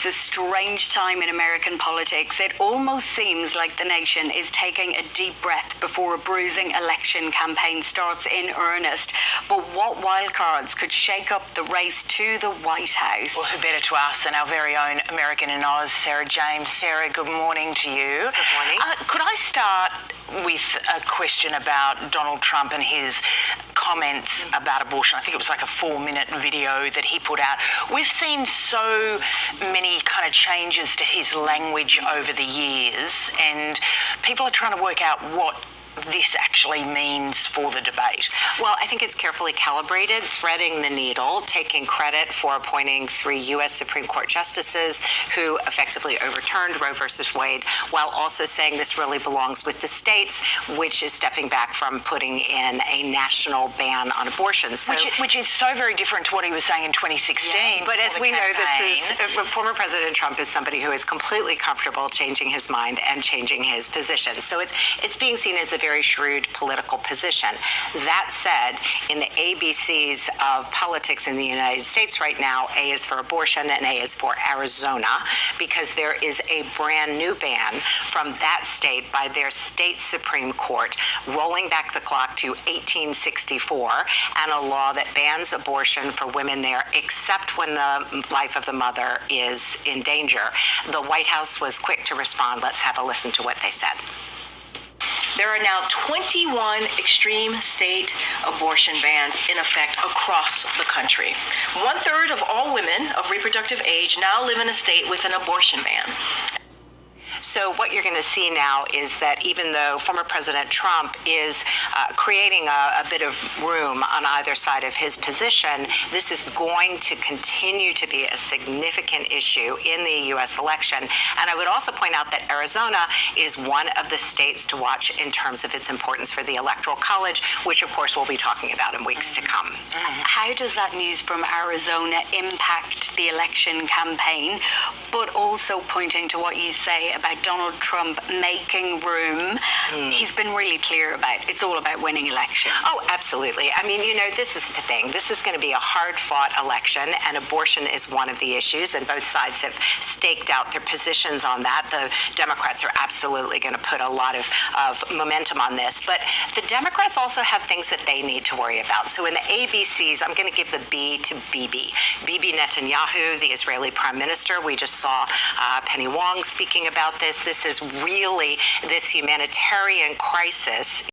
it's a strange time in American politics. It almost seems like the nation is taking a deep breath before a bruising election campaign starts in earnest. But what wildcards could shake up the race to the White House? Well, who better to us than our very own American in Oz, Sarah James. Sarah, good morning to you. Good morning. Could I start with a question about Donald Trump and his comments about abortion? I think it was like a 4-minute video that he put out. We've seen so many kind of changes to his language over the years, and people are trying to work out what this actually means for the debate. Well, I think it's carefully calibrated, threading the needle, taking credit for appointing 3 U.S. Supreme Court justices who effectively overturned Roe versus Wade, while also saying this really belongs with the states, which is stepping back from putting in a national ban on abortion. So, which is so very different to what he was saying in 2016. Yeah, but as we know, former President Trump is somebody who is completely comfortable changing his mind and changing his position. So it's being seen as a very shrewd political position. That said, in the ABCs of politics in the United States right now, A is for abortion and A is for Arizona, because there is a brand new ban from that state by their state Supreme Court, rolling back the clock to 1864, and a law that bans abortion for women there except when the life of the mother is in danger. The White House was quick to respond. Let's have a listen to what they said. There are now 21 extreme state abortion bans in effect across the country. 1/3 of all women of reproductive age now live in a state with an abortion ban. So what you're going to see now is that even though former President Trump is creating a bit of room on either side of his position, this is going to continue to be a significant issue in the U.S. election. And I would also point out that Arizona is one of the states to watch in terms of its importance for the Electoral College, which, of course, we'll be talking about in weeks to come. How does that news from Arizona impact the election campaign, but also pointing to what you say about Donald Trump making room? He's been really clear about it's all about winning elections. Oh, absolutely. I mean, this is the thing. This is going to be a hard-fought election, and abortion is one of the issues, and both sides have staked out their positions on that. The Democrats are absolutely going to put a lot of momentum on this, but the Democrats also have things that they need to worry about. So in the ABCs, I'm going to give the B to Bibi. Bibi Netanyahu, the Israeli prime minister. We just saw Penny Wong speaking about this. This is really this humanitarian crisis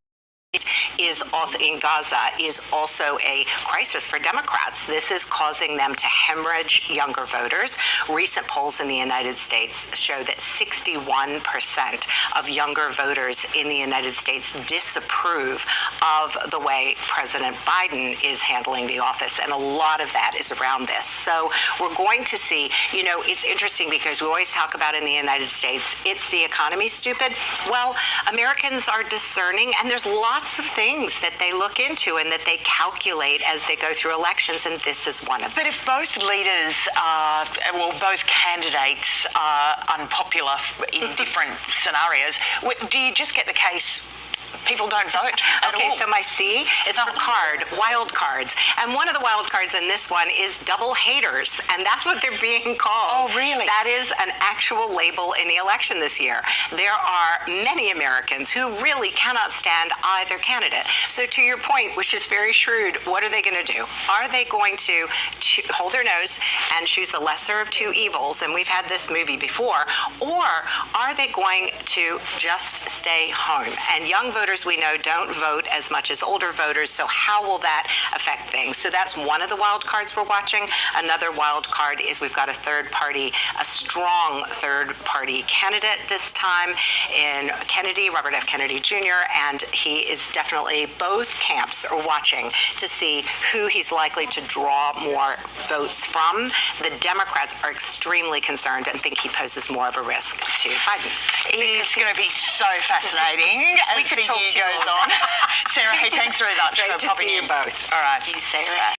is also in Gaza is also a crisis for Democrats. This is causing them to hemorrhage younger voters. Recent polls in the United States show that 61% of younger voters in the United States disapprove of the way President Biden is handling the office, and a lot of that is around this. So we're going to see, it's interesting because we always talk about in the United States, it's the economy, stupid. Well, Americans are discerning, and there's lots of things that they look into and that they calculate as they go through elections, and this is one of them. But if both leaders both candidates are unpopular in different scenarios, do you just get the case people don't vote at all? So my C is for wild cards. And one of the wild cards in this one is double haters. And that's what they're being called. Oh, really? That is an actual label in the election this year. There are many Americans who really cannot stand either candidate. So to your point, which is very shrewd, what are they going to do? Are they going to hold their nose and choose the lesser of two evils? And we've had this movie before. Or are they going to just stay home? And young voters, we know, don't vote as much as older voters, so how will that affect things? So that's one of the wild cards we're watching. Another wild card is we've got a strong third-party candidate this time in Kennedy, Robert F. Kennedy Jr., and he is definitely, both camps are watching to see who he's likely to draw more votes from. The Democrats are extremely concerned and think he poses more of a risk to Biden. It's going to be so fascinating as the year goes on. Sarah, hey, thanks very much for popping in. Great to see you both. All right. Thank you, Sarah.